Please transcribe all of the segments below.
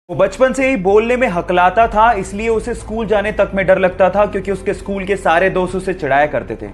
वो बचपन से ही बोलने में हकलाता था, इसलिए उसे स्कूल जाने तक में डर लगता था क्योंकि उसके स्कूल के सारे दोस्त उसे चिढ़ाया करते थे।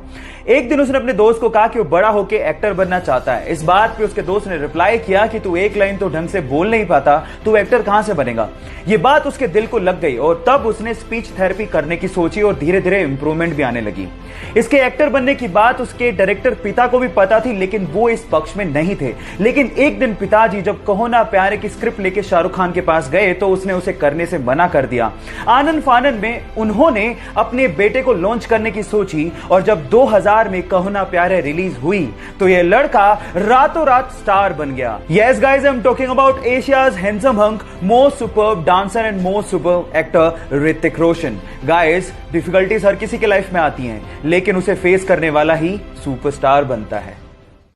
एक दिन उसने अपने दोस्त को कहा कि वो बड़ा होकर एक्टर बनना चाहता है। इस बात पे उसके दोस्त ने रिप्लाई किया कि तू एक लाइन तो ढंग से बोल नहीं पाता, तू एक्टर कहां से बनेगा। ये बात उसके दिल को लग गई और तब उसने स्पीच थेरेपी करने की सोची और धीरे धीरे इंप्रूवमेंट भी आने लगी। इसके एक्टर बनने की बात उसके डायरेक्टर पिता को भी पता थी, लेकिन वो इस पक्ष में नहीं थे। लेकिन एक दिन पिताजी जब कहो ना प्यारे की स्क्रिप्ट लेके शाहरुख खान के पास गए तो उसने उसे करने से मना कर दिया। आनंद फानन में उन्होंने अपने बेटे को लॉन्च करने की सोची और जब 2000 में कहो ना प्यारे रिलीज हुई तो यह लड़का रातों रात स्टार बन गया। Yes guys, I am talking about Asia's handsome hunk, most superb dancer and most superb actor Hrithik Roshan. Guys, difficulties हर किसी के लाइफ में आती हैं, लेकिन उसे फेस करने वाला ही सुपरस्टार बनता है।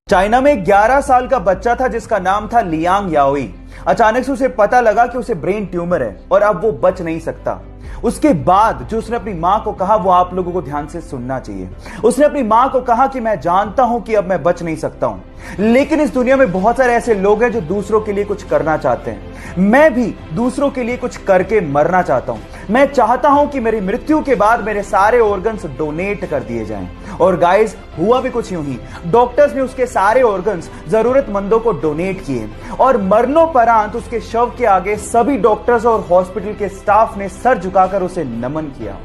चाइना में 11 साल का बच्चा था जिसका नाम था लियांग याओई। अचानक से उसे पता लगा कि उसे ब्रेन ट्यूमर है और अब वो बच नहीं सकता। उसके बाद जो उसने अपनी मां को कहा वो आप लोगों को ध्यान से सुनना चाहिए। उसने अपनी मां को कहा कि मैं जानता हूं कि अब मैं बच नहीं सकता हूं, लेकिन इस दुनिया में बहुत सारे ऐसे लोग हैं जो दूसरों के लिए कुछ करना चाहते हैं। मैं भी दूसरों के लिए कुछ करके मरना चाहता हूं। मैं चाहता हूं कि मेरी मृत्यु के बाद मेरे सारे ऑर्गन्स डोनेट कर दिए जाएं। और गाइस, हुआ भी कुछ यूं ही। डॉक्टर्स ने उसके सारे ऑर्गन्स जरूरतमंदों को डोनेट किए और मरणोपरांत उसके शव के आगे सभी डॉक्टर्स और हॉस्पिटल के स्टाफ ने सर झुकाकर उसे नमन किया।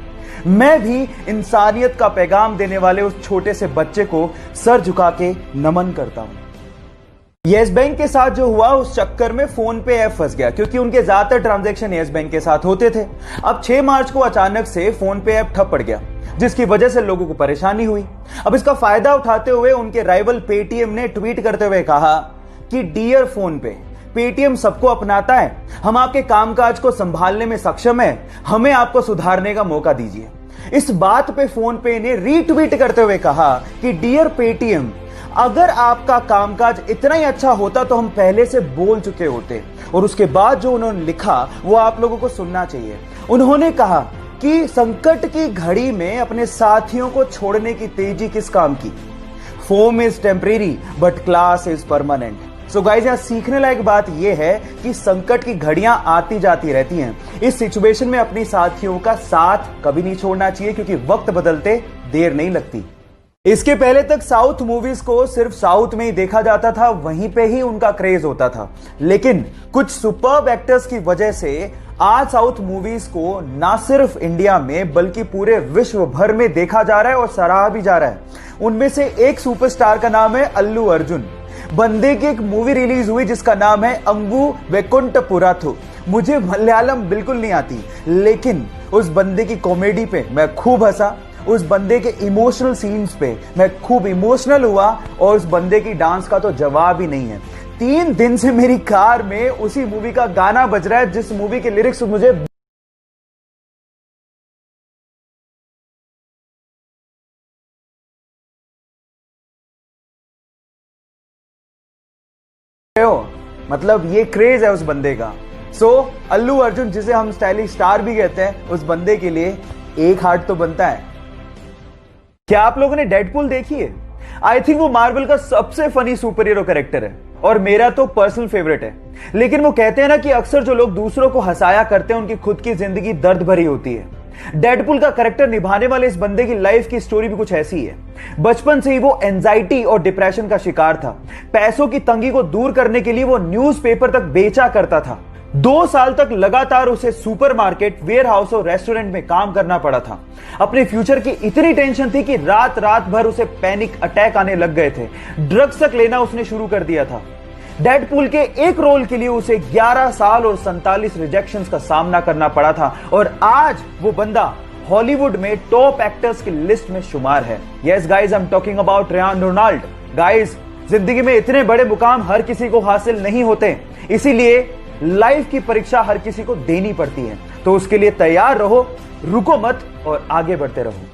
मैं भी इंसानियत का पैगाम देने वाले उस छोटे से बच्चे को सर झुका के नमन करता हूं। येस बैंक के साथ जो हुआ उस चक्कर में फोन पे ऐप फंस गया क्योंकि उनके ज्यादातर ट्रांजैक्शन येस बैंक के साथ होते थे। अब 6 मार्च को अचानक से फोन पे ऐप ठप पड़ गया, जिसकी वजह से लोगों को परेशानी हुई। अब इसका फायदा उठाते हुए उनके राइवल पेटीएम ने ट्वीट करते हुए कहा कि डियर फोन पे, पेटीएम सबको अपनाता है, हम आपके कामकाज को संभालने में सक्षम है, हमें आपको सुधारने का मौका दीजिए। इस बात पे फोन पे ने रीट्वीट करते हुए कहा कि डियर पेटीएम, अगर आपका कामकाज इतना ही अच्छा होता तो हम पहले से बोल चुके होते। और उसके बाद जो उन्होंने लिखा वो आप लोगों को सुनना चाहिए। उन्होंने कहा कि संकट की घड़ी में अपने साथियों को छोड़ने की तेजी किस काम की। Foam is temporary but class is permanent. So guys, यहां सीखने लायक बात यह है कि संकट की घड़ियां आती जाती रहती हैं। इस सिचुएशन में अपनी साथियों का साथ कभी नहीं छोड़ना चाहिए क्योंकि वक्त बदलते देर नहीं लगती। इसके पहले तक साउथ मूवीज को सिर्फ साउथ में ही देखा जाता था, वहीं पे ही उनका क्रेज होता था। लेकिन कुछ सुपर्ब एक्टर्स की वजह से आज साउथ मूवीज को ना सिर्फ इंडिया में बल्कि पूरे विश्व भर में देखा जा रहा है और सराहा भी जा रहा है। उनमें से एक सुपरस्टार का नाम है अल्लू अर्जुन। बंदे की एक मूवी रिलीज हुई जिसका नाम है अंगू वेकुंठपुराथु। मुझे मलयालम बिल्कुल नहीं आती, लेकिन उस बंदे की कॉमेडी पे मैं खूब हंसा, उस बंदे के इमोशनल सीन्स पे मैं खूब इमोशनल हुआ और उस बंदे की डांस का तो जवाब ही नहीं है। 3 दिन से मेरी कार में उसी मूवी का गाना बज रहा है जिस मूवी के लिरिक्स मुझे मतलब ये क्रेज है उस बंदे का। सो अल्लू अर्जुन, जिसे हम स्टाइलिश स्टार भी कहते हैं, उस बंदे के लिए एक हार्ट तो बनता है। क्या आप लोगों ने डेडपूल देखी है? आई थिंक वो मार्वल का सबसे फनी सुपर हीरो कैरेक्टर है और मेरा तो पर्सनल फेवरेट है। लेकिन वो कहते हैं ना कि अक्सर जो लोग दूसरों को हंसाया करते हैं उनकी खुद की जिंदगी दर्द भरी होती है। डेडपूल का कैरेक्टर निभाने वाले इस बंदे की लाइफ की स्टोरी भी कुछ ऐसी है। बचपन से ही वो एंजाइटी और डिप्रेशन का शिकार था। पैसों की तंगी को दूर करने के लिए वो न्यूज़पेपर तक बेचा करता था। 2 साल तक लगातार उसे सुपरमार्केट, वेयरहाउस और रेस्टोरेंट में काम करना पड़ा था। अपने फ्यूचर की इतनी टेंशन थी कि रात रात भर उसे पैनिक अटैक आने लग गए थे। ड्रग्स तक लेना उसने शुरू कर दिया था। डेडपूल के एक रोल के लिए उसे 11 साल और 47 रिजेक्शंस का सामना करना पड़ा था और आज वो बंदा हॉलीवुड में टॉप एक्टर्स की लिस्ट में शुमार है। Yes guys, I am talking about Ryan Ronald. Guys, जिंदगी में इतने बड़े मुकाम हर किसी को हासिल नहीं होते, इसीलिए लाइफ की परीक्षा हर किसी को देनी पड़ती है। तो उसके लिए तैयार रहो, रुको मत और आगे बढ़ते रहो।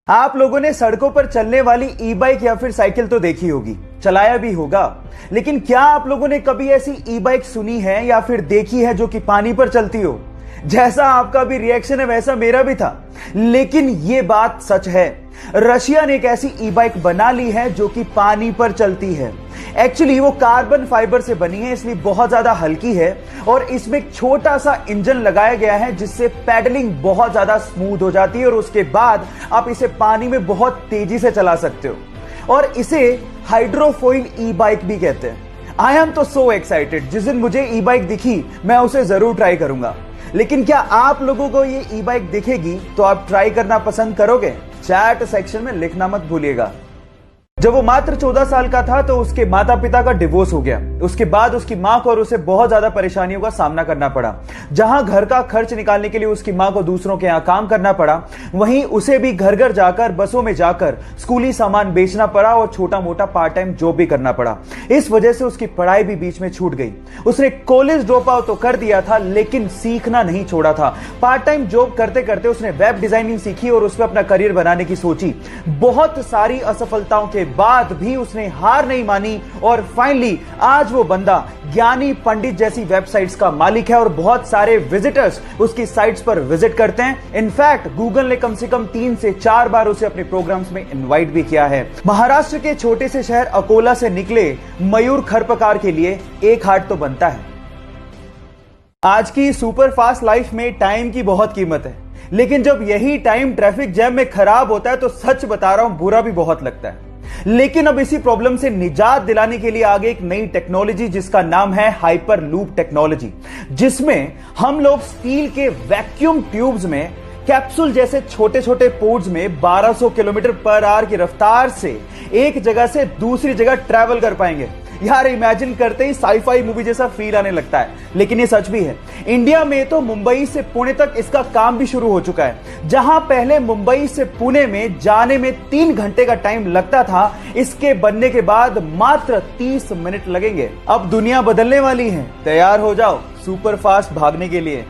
आप लोगों ने सड़कों पर चलने वाली ई बाइक या फिर साइकिल तो देखी होगी, चलाया भी होगा, लेकिन क्या आप लोगों ने कभी ऐसी ई बाइक सुनी है या फिर देखी है जो कि पानी पर चलती हो? जैसा आपका भी रिएक्शन है वैसा मेरा भी था, लेकिन यह बात सच है। रशिया ने एक ऐसी ई बाइक बना ली है जो कि पानी पर चलती है। एक्चुअली वो कार्बन फाइबर से बनी है, इसलिए बहुत ज्यादा हल्की है और इसमें एक छोटा सा इंजन लगाया गया है जिससे पैडलिंग बहुत ज्यादा स्मूथ हो जाती है और उसके बाद आप इसे पानी में बहुत तेजी से चला सकते हो और इसे हाइड्रोफोइल ई बाइक भी कहते हैं। आई एम तो सो एक्साइटेड, जिस दिन मुझे ई बाइक दिखी मैं उसे जरूर ट्राई करूंगा। लेकिन क्या आप लोगों को ये ई बाइक दिखेगी तो आप ट्राई करना पसंद करोगे? चैट सेक्शन में लिखना मत भूलिएगा। जब वो मात्र 14 साल का था तो उसके माता पिता का डिवोर्स हो गया। उसके बाद उसकी मां को और उसे बहुत ज्यादा परेशानियों का सामना करना पड़ा। जहां घर का खर्च निकालने के लिए उसकी मां को दूसरों के यहां काम करना पड़ा, वहीं उसे भी घर घर जाकर बसों में जाकर स्कूली सामान बेचना पड़ा और छोटा मोटा पार्ट टाइम जॉब भी करना पड़ा। इस वजह से उसकी पढ़ाई भी बीच में छूट गई। उसने कॉलेज ड्रॉप आउट तो कर दिया था लेकिन सीखना नहीं छोड़ा था। पार्ट टाइम जॉब करते करते उसने वेब डिजाइनिंग सीखी और उसमें अपना करियर बनाने की सोची। बहुत सारी असफलताओं के बाद भी उसने हार नहीं मानी और फाइनली आज वो बंदा ज्ञानी पंडित जैसी वेबसाइट्स का मालिक है और बहुत सारे विजिटर्स उसकी साइट्स पर विजिट करते हैं। इनफैक्ट गूगल ने कम से कम 3 से 4 बार उसे अपने प्रोग्राम्स में इनवाइट भी किया है। महाराष्ट्र के छोटे से शहर अकोला से निकले मयूर खरपकार के लिए एक हार्ट तो बनता है। आज की सुपर फास्ट लाइफ में टाइम की बहुत कीमत है, लेकिन जब यही टाइम ट्रैफिक जैम में खराब होता है तो सच बता रहा हूं बुरा भी बहुत लगता है। लेकिन अब इसी प्रॉब्लम से निजात दिलाने के लिए आगे एक नई टेक्नोलॉजी जिसका नाम है हाइपर लूप टेक्नोलॉजी, जिसमें हम लोग स्टील के वैक्यूम ट्यूब्स में कैप्सूल जैसे छोटे छोटे पोर्ट्स में 1200 किलोमीटर पर आवर की रफ्तार से एक जगह से दूसरी जगह ट्रैवल कर पाएंगे। यार इमेजिन करते ही साईफाई मूवी जैसा फील आने लगता है, लेकिन ये सच भी है। इंडिया में तो मुंबई से पुणे तक इसका काम भी शुरू हो चुका है। जहां पहले मुंबई से पुणे में जाने में 3 घंटे का टाइम लगता था, इसके बनने के बाद मात्र 30 मिनट लगेंगे। अब दुनिया बदलने वाली है, तैयार हो जाओ सुपर फास्ट भागने के लिए।